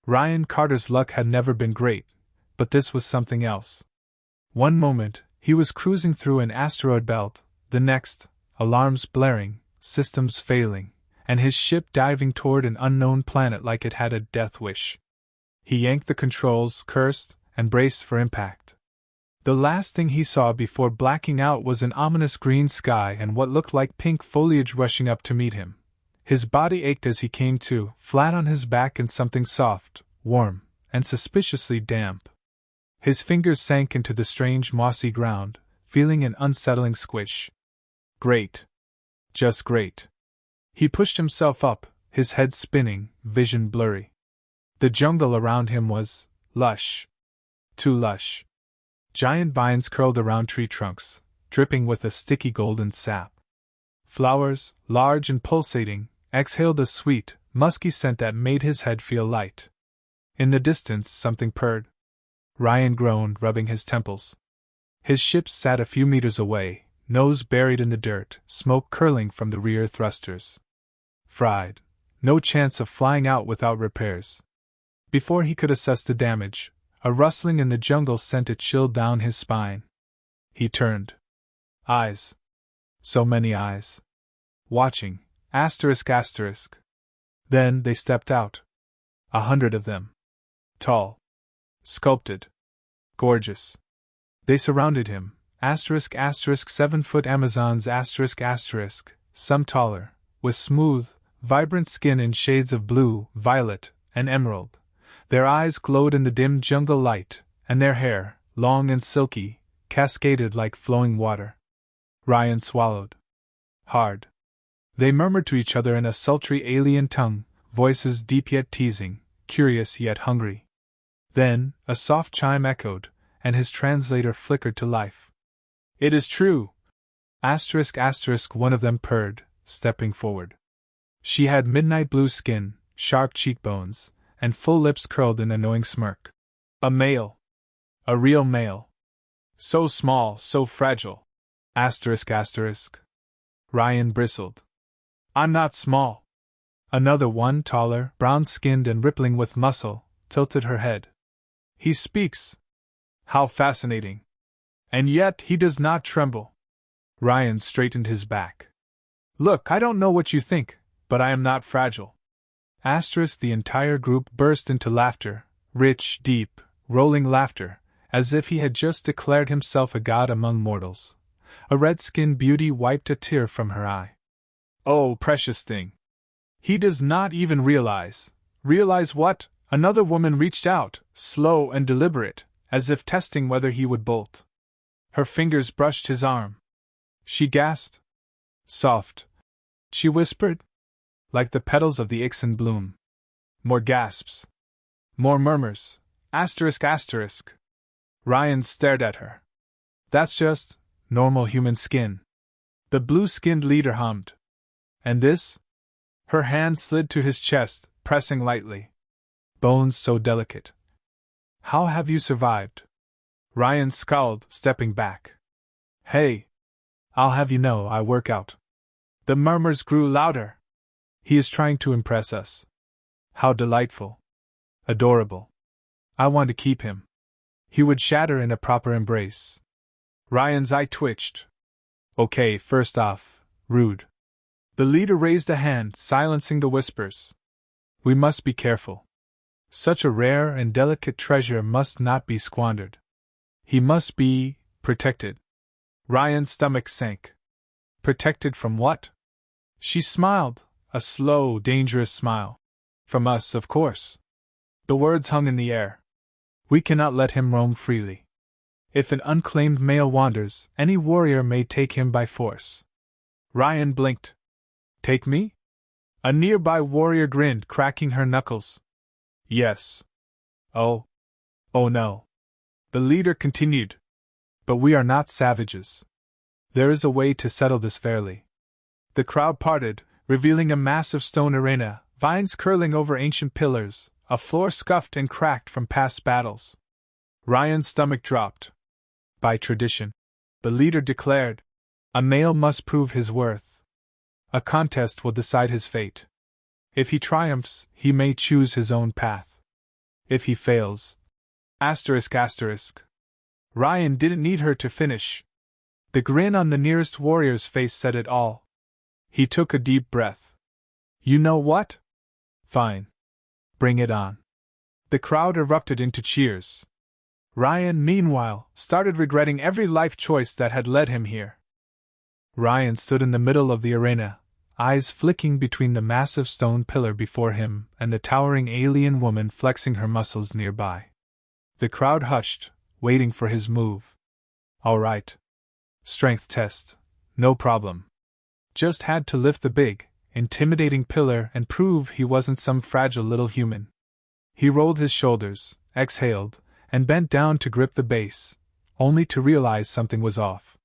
Ryan Carter's luck had never been great, but this was something else. One moment, he was cruising through an asteroid belt, the next, alarms blaring, systems failing, and his ship diving toward an unknown planet like it had a death wish. He yanked the controls, cursed, and braced for impact. The last thing he saw before blacking out was an ominous green sky and what looked like pink foliage rushing up to meet him. His body ached as he came to, flat on his back in something soft, warm, and suspiciously damp. His fingers sank into the strange mossy ground, feeling an unsettling squish. Great. Just great. He pushed himself up, his head spinning, vision blurry. The jungle around him was lush. Too lush. Giant vines curled around tree trunks, dripping with a sticky golden sap. Flowers, large and pulsating, exhaled a sweet, musky scent that made his head feel light. In the distance, something purred. Ryan groaned, rubbing his temples. His ship sat a few meters away, nose buried in the dirt, smoke curling from the rear thrusters. Fried. No chance of flying out without repairs. Before he could assess the damage, a rustling in the jungle sent a chill down his spine. He turned. Eyes. So many eyes. Watching. ***. Then they stepped out. 100 of them. Tall. Sculpted. Gorgeous. They surrounded him. ***, 7-foot Amazons ***, some taller, with smooth, vibrant skin in shades of blue, violet, and emerald. Their eyes glowed in the dim jungle light, and their hair, long and silky, cascaded like flowing water. Ryan swallowed. Hard. They murmured to each other in a sultry alien tongue, voices deep yet teasing, curious yet hungry. Then, a soft chime echoed, and his translator flickered to life. It is true! ***, one of them purred, stepping forward. She had midnight blue skin, sharp cheekbones, and full lips curled in an annoying smirk. A male. A real male. So small, so fragile. ***. Ryan bristled. I'm not small. Another one, taller, brown-skinned and rippling with muscle, tilted her head. He speaks. How fascinating. And yet he does not tremble. Ryan straightened his back. Look, I don't know what you think, but I am not fragile. The entire group burst into laughter, rich, deep, rolling laughter, as if he had just declared himself a god among mortals. A red-skinned beauty wiped a tear from her eye. Oh, precious thing! He does not even realize. Realize what? Another woman reached out, slow and deliberate, as if testing whether he would bolt. Her fingers brushed his arm. She gasped. Soft. She whispered. Like the petals of the Ixen bloom. More gasps. More murmurs. ***. Ryan stared at her. That's just normal human skin. The blue-skinned leader hummed. And this? Her hand slid to his chest, pressing lightly. Bones so delicate. How have you survived? Ryan scowled, stepping back. Hey! I'll have you know I work out. The murmurs grew louder. He is trying to impress us. How delightful. Adorable. I want to keep him. He would shatter in a proper embrace. Ryan's eye twitched. Okay, first off, rude. The leader raised a hand, silencing the whispers. We must be careful. Such a rare and delicate treasure must not be squandered. He must be protected. Ryan's stomach sank. Protected from what? She smiled, a slow, dangerous smile. From us, of course. The words hung in the air. We cannot let him roam freely. If an unclaimed male wanders, any warrior may take him by force. Ryan blinked. Take me? A nearby warrior grinned, cracking her knuckles. Yes. Oh. Oh no. The leader continued. But we are not savages. There is a way to settle this fairly. The crowd parted, revealing a massive stone arena, vines curling over ancient pillars, a floor scuffed and cracked from past battles. Ryan's stomach dropped. By tradition, the leader declared, a male must prove his worth. A contest will decide his fate. If he triumphs, he may choose his own path. If he fails. ***. Ryan didn't need her to finish. The grin on the nearest warrior's face said it all. He took a deep breath. You know what? Fine. Bring it on. The crowd erupted into cheers. Ryan, meanwhile, started regretting every life choice that had led him here. Ryan stood in the middle of the arena, eyes flicking between the massive stone pillar before him and the towering alien woman flexing her muscles nearby. The crowd hushed, waiting for his move. All right. Strength test. No problem. Just had to lift the big, intimidating pillar and prove he wasn't some fragile little human. He rolled his shoulders, exhaled, and bent down to grip the base, only to realize something was off.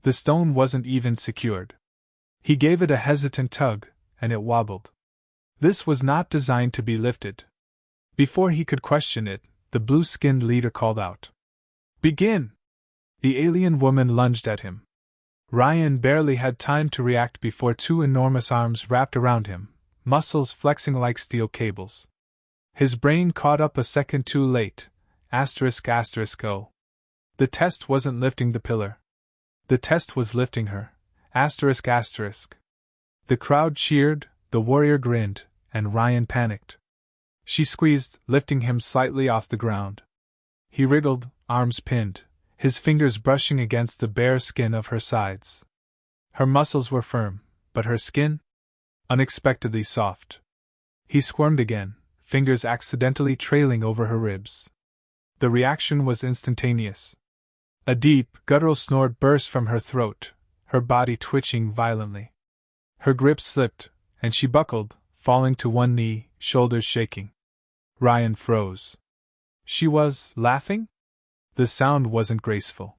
The stone wasn't even secured. He gave it a hesitant tug, and it wobbled. This was not designed to be lifted. Before he could question it, the blue-skinned leader called out. Begin! The alien woman lunged at him. Ryan barely had time to react before two enormous arms wrapped around him, muscles flexing like steel cables. His brain caught up a second too late. ***O. The test wasn't lifting the pillar. The test was lifting her. ***. The crowd cheered, the warrior grinned, and Ryan panicked. She squeezed, lifting him slightly off the ground. He wriggled, arms pinned, his fingers brushing against the bare skin of her sides. Her muscles were firm, but her skin? Unexpectedly soft. He squirmed again, fingers accidentally trailing over her ribs. The reaction was instantaneous. A deep, guttural snort burst from her throat, her body twitching violently. Her grip slipped, and she buckled, falling to one knee, shoulders shaking. Ryan froze. She was laughing? The sound wasn't graceful.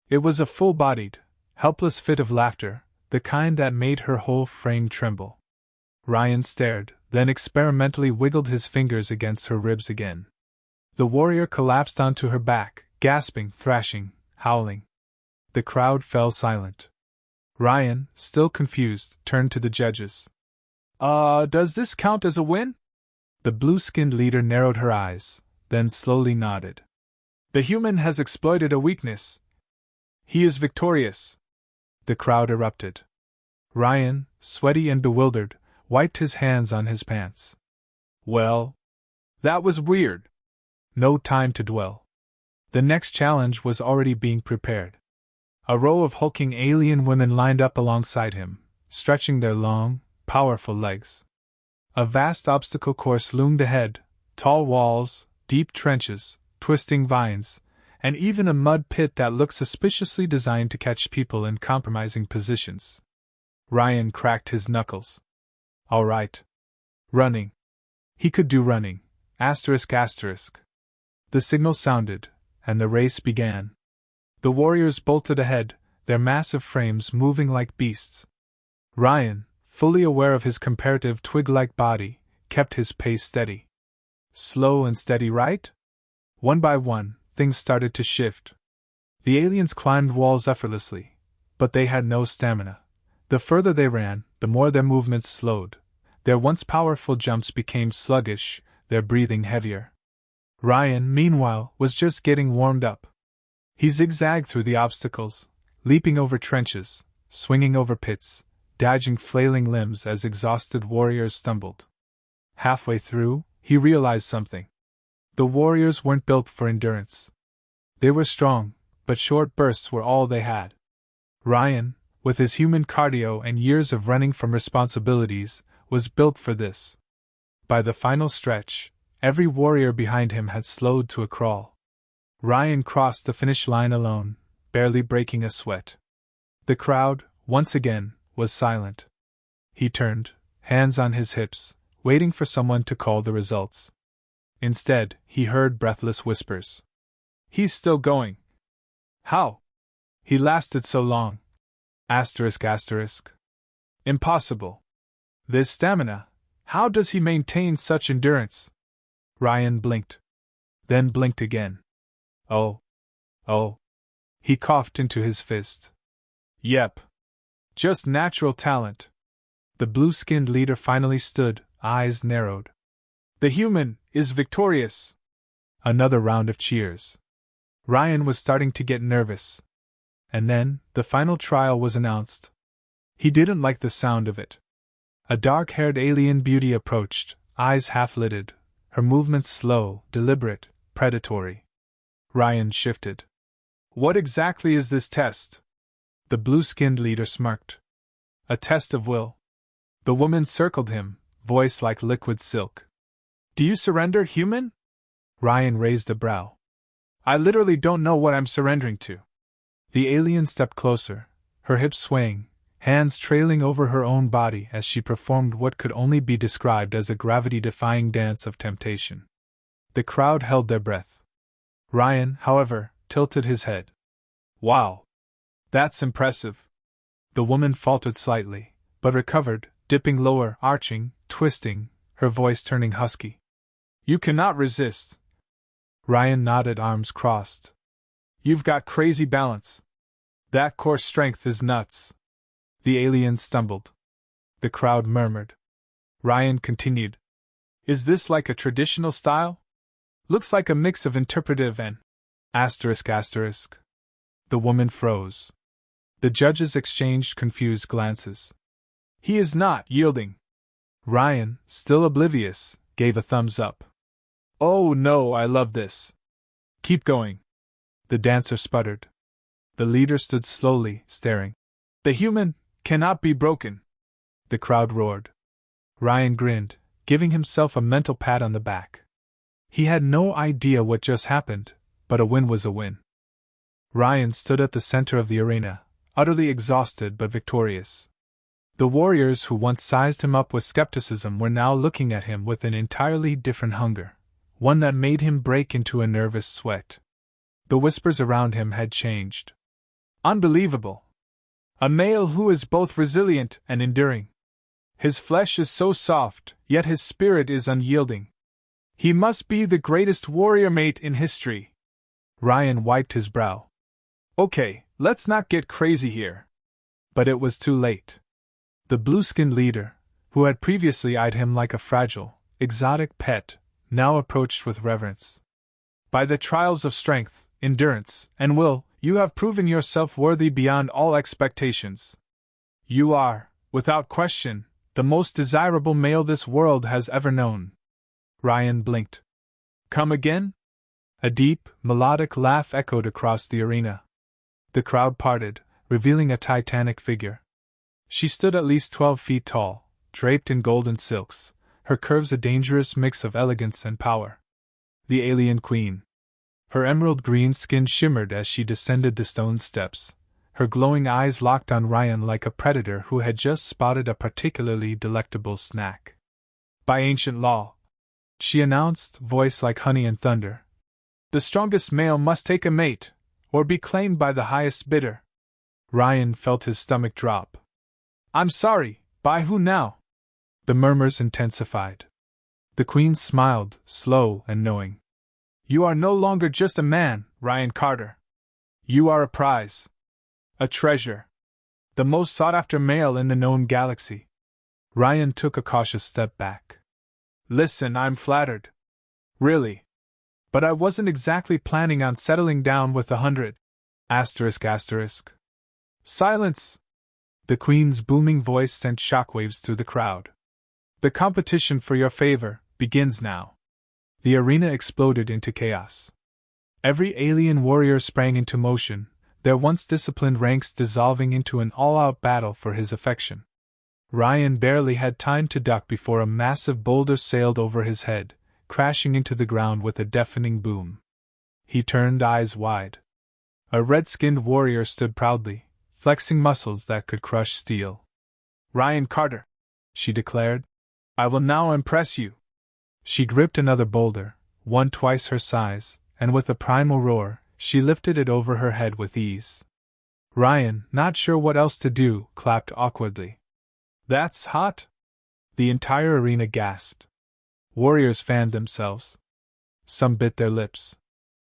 It was a full-bodied, helpless fit of laughter, the kind that made her whole frame tremble. Ryan stared, then experimentally wiggled his fingers against her ribs again. The warrior collapsed onto her back, gasping, thrashing, howling. The crowd fell silent. Ryan, still confused, turned to the judges. Does this count as a win? The blue-skinned leader narrowed her eyes, then slowly nodded. The human has exploited a weakness. He is victorious. The crowd erupted. Ryan, sweaty and bewildered, wiped his hands on his pants. Well, that was weird. No time to dwell. The next challenge was already being prepared. A row of hulking alien women lined up alongside him, stretching their long, powerful legs. A vast obstacle course loomed ahead, tall walls, deep trenches, twisting vines, and even a mud pit that looked suspiciously designed to catch people in compromising positions. Ryan cracked his knuckles. All right. Running. He could do running. ***. The signal sounded, and the race began. The warriors bolted ahead, their massive frames moving like beasts. Ryan, fully aware of his comparative twig-like body, kept his pace steady. Slow and steady, right? One by one, things started to shift. The aliens climbed walls effortlessly, but they had no stamina. The further they ran, the more their movements slowed. Their once powerful jumps became sluggish, their breathing heavier. Ryan, meanwhile, was just getting warmed up. He zigzagged through the obstacles, leaping over trenches, swinging over pits, dodging flailing limbs as exhausted warriors stumbled. Halfway through, he realized something. The warriors weren't built for endurance. They were strong, but short bursts were all they had. Ryan, with his human cardio and years of running from responsibilities, was built for this. By the final stretch, every warrior behind him had slowed to a crawl. Ryan crossed the finish line alone, barely breaking a sweat. The crowd, once again, was silent. He turned, hands on his hips, waiting for someone to call the results. Instead, he heard breathless whispers. He's still going. How? He lasted so long. ***. Impossible. This stamina. How does he maintain such endurance? Ryan blinked. Then blinked again. Oh. He coughed into his fist. Yep. Just natural talent. The blue-skinned leader finally stood, eyes narrowed. The human is victorious. Another round of cheers. Ryan was starting to get nervous. And then, the final trial was announced. He didn't like the sound of it. A dark-haired alien beauty approached, eyes half-lidded, her movements slow, deliberate, predatory. Ryan shifted. What exactly is this test? The blue-skinned leader smirked. A test of will. The woman circled him, voice like liquid silk. Do you surrender, human? Ryan raised a brow. I literally don't know what I'm surrendering to. The alien stepped closer, her hips swaying, hands trailing over her own body as she performed what could only be described as a gravity-defying dance of temptation. The crowd held their breath. Ryan, however, tilted his head. Wow! That's impressive. The woman faltered slightly, but recovered, dipping lower, arching, twisting, her voice turning husky. You cannot resist. Ryan nodded, arms crossed. You've got crazy balance. That core strength is nuts. The alien stumbled. The crowd murmured. Ryan continued. Is this like a traditional style? Looks like a mix of interpretive and ***. The woman froze. The judges exchanged confused glances. He is not yielding. Ryan, still oblivious, gave a thumbs up. Oh no, I love this. Keep going. The dancer sputtered. The leader stood slowly, staring. The human cannot be broken. The crowd roared. Ryan grinned, giving himself a mental pat on the back. He had no idea what just happened, but a win was a win. Ryan stood at the center of the arena, utterly exhausted but victorious. The warriors who once sized him up with skepticism were now looking at him with an entirely different hunger, one that made him break into a nervous sweat. The whispers around him had changed. Unbelievable! A male who is both resilient and enduring. His flesh is so soft, yet his spirit is unyielding. He must be the greatest warrior mate in history. Ryan wiped his brow. Okay, let's not get crazy here. But it was too late. The blue-skinned leader, who had previously eyed him like a fragile, exotic pet, now approached with reverence. By the trials of strength, endurance, and will, you have proven yourself worthy beyond all expectations. You are, without question, the most desirable male this world has ever known. Ryan blinked. Come again? A deep, melodic laugh echoed across the arena. The crowd parted, revealing a titanic figure. She stood at least 12 feet tall, draped in golden silks, her curves a dangerous mix of elegance and power. The alien queen. Her emerald green skin shimmered as she descended the stone steps, her glowing eyes locked on Ryan like a predator who had just spotted a particularly delectable snack. By ancient law, she announced, voice like honey and thunder, the strongest male must take a mate, or be claimed by the highest bidder. Ryan felt his stomach drop. I'm sorry, by who now? The murmurs intensified. The queen smiled, slow and knowing. You are no longer just a man, Ryan Carter. You are a prize. A treasure. The most sought-after male in the known galaxy. Ryan took a cautious step back. Listen, I'm flattered. Really. But I wasn't exactly planning on settling down with 100. ***. Silence! The queen's booming voice sent shockwaves through the crowd. The competition for your favor begins now. The arena exploded into chaos. Every alien warrior sprang into motion, their once disciplined ranks dissolving into an all-out battle for his affection. Ryan barely had time to duck before a massive boulder sailed over his head, crashing into the ground with a deafening boom. He turned, eyes wide. A red-skinned warrior stood proudly, flexing muscles that could crush steel. Ryan Carter, she declared, I will now impress you. She gripped another boulder, one twice her size, and with a primal roar, she lifted it over her head with ease. Ryan, not sure what else to do, clapped awkwardly. That's hot! The entire arena gasped. Warriors fanned themselves. Some bit their lips.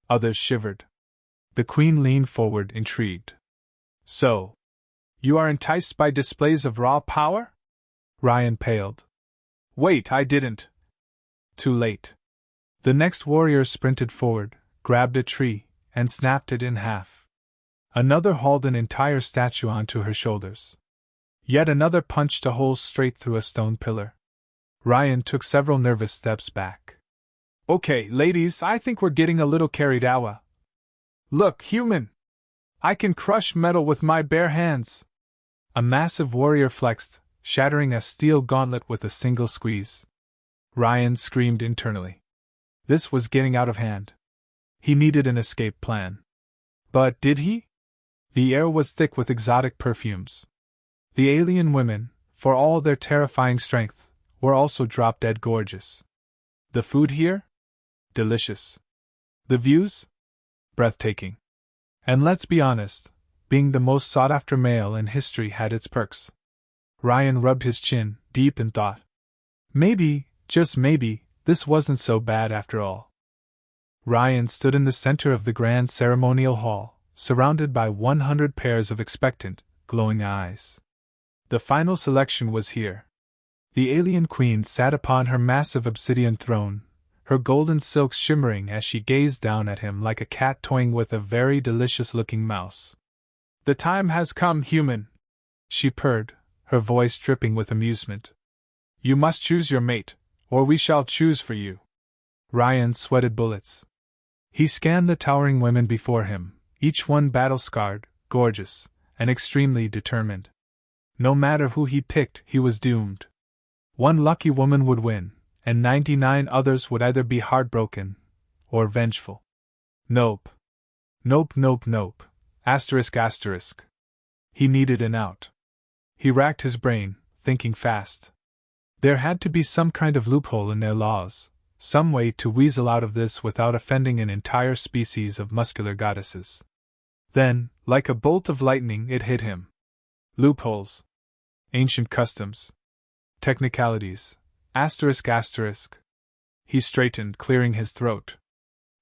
Others shivered. The queen leaned forward, intrigued. So, you are enticed by displays of raw power? Ryan paled. Wait, I didn't. Too late. The next warrior sprinted forward, grabbed a tree, and snapped it in half. Another hauled an entire statue onto her shoulders. Yet another punched a hole straight through a stone pillar. Ryan took several nervous steps back. Okay, ladies, I think we're getting a little carried away. Look, human! I can crush metal with my bare hands! A massive warrior flexed, shattering a steel gauntlet with a single squeeze. Ryan screamed internally. This was getting out of hand. He needed an escape plan. But did he? The air was thick with exotic perfumes. The alien women, for all their terrifying strength, were also drop-dead gorgeous. The food here? Delicious. The views? Breathtaking. And let's be honest, being the most sought-after male in history had its perks. Ryan rubbed his chin, deep in thought. Maybe, just maybe, this wasn't so bad after all. Ryan stood in the center of the grand ceremonial hall, surrounded by 100 pairs of expectant, glowing eyes. The final selection was here. The alien queen sat upon her massive obsidian throne, her golden silks shimmering as she gazed down at him like a cat toying with a very delicious-looking mouse. The time has come, human, she purred, her voice dripping with amusement. You must choose your mate, or we shall choose for you. Ryan sweated bullets. He scanned the towering women before him, each one battle-scarred, gorgeous, and extremely determined. No matter who he picked, he was doomed. One lucky woman would win, and 99 others would either be heartbroken or vengeful. Nope. Nope, nope, nope. Asterisk, asterisk. He needed an out. He racked his brain, thinking fast. There had to be some kind of loophole in their laws, some way to weasel out of this without offending an entire species of muscular goddesses. Then, like a bolt of lightning, it hit him. Loopholes. Ancient customs. Technicalities. Asterisk, asterisk. He straightened, clearing his throat.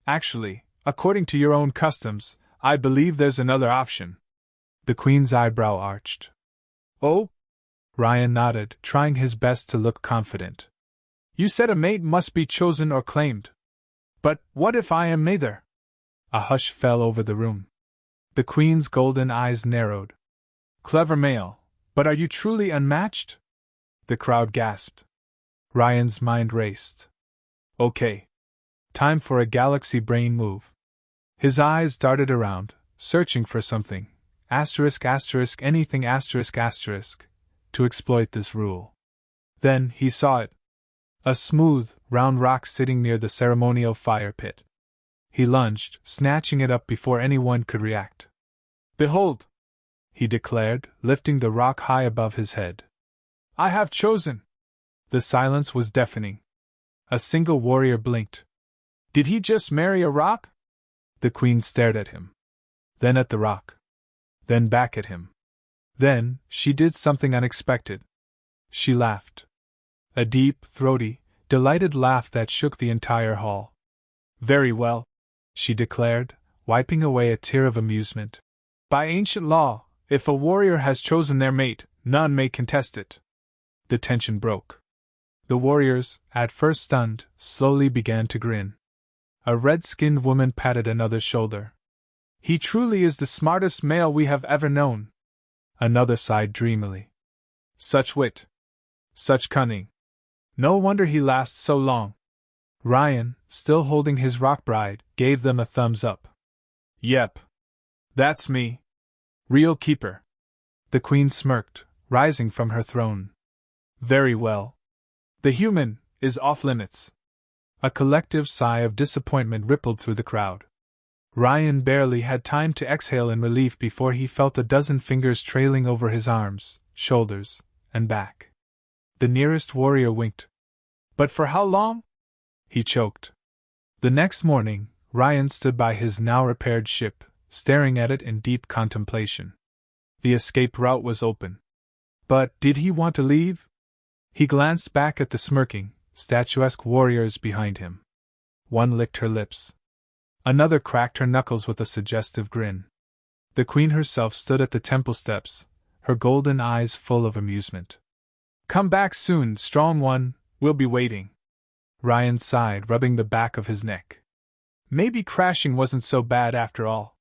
Actually, according to your own customs, I believe there's another option. The queen's eyebrow arched. Oh? Ryan nodded, trying his best to look confident. You said a mate must be chosen or claimed. But what if I am neither? A hush fell over the room. The queen's golden eyes narrowed. Clever male, but are you truly unmatched? The crowd gasped. Ryan's mind raced. Okay. Time for a galaxy brain move. His eyes darted around, searching for something, asterisk, asterisk, anything, asterisk, asterisk, to exploit this rule. Then he saw it. A smooth, round rock sitting near the ceremonial fire pit. He lunged, snatching it up before anyone could react. Behold! He declared, lifting the rock high above his head. I have chosen! The silence was deafening. A single warrior blinked. Did he just marry a rock? The queen stared at him. Then at the rock. Then back at him. Then, she did something unexpected. She laughed. A deep, throaty, delighted laugh that shook the entire hall. Very well, she declared, wiping away a tear of amusement. By ancient law, if a warrior has chosen their mate, none may contest it. The tension broke. The warriors, at first stunned, slowly began to grin. A red-skinned woman patted another's shoulder. He truly is the smartest male we have ever known. Another sighed dreamily. Such wit. Such cunning. No wonder he lasts so long. Ryan, still holding his rock bride, gave them a thumbs up. Yep. That's me. Real keeper. The queen smirked, rising from her throne. Very well. The human is off limits. A collective sigh of disappointment rippled through the crowd. Ryan barely had time to exhale in relief before he felt a dozen fingers trailing over his arms, shoulders, and back. The nearest warrior winked. But for how long? He choked. The next morning, Ryan stood by his now repaired ship, staring at it in deep contemplation. The escape route was open. But did he want to leave? He glanced back at the smirking, statuesque warriors behind him. One licked her lips. Another cracked her knuckles with a suggestive grin. The queen herself stood at the temple steps, her golden eyes full of amusement. Come back soon, strong one, we'll be waiting. Ryan sighed, rubbing the back of his neck. Maybe crashing wasn't so bad after all.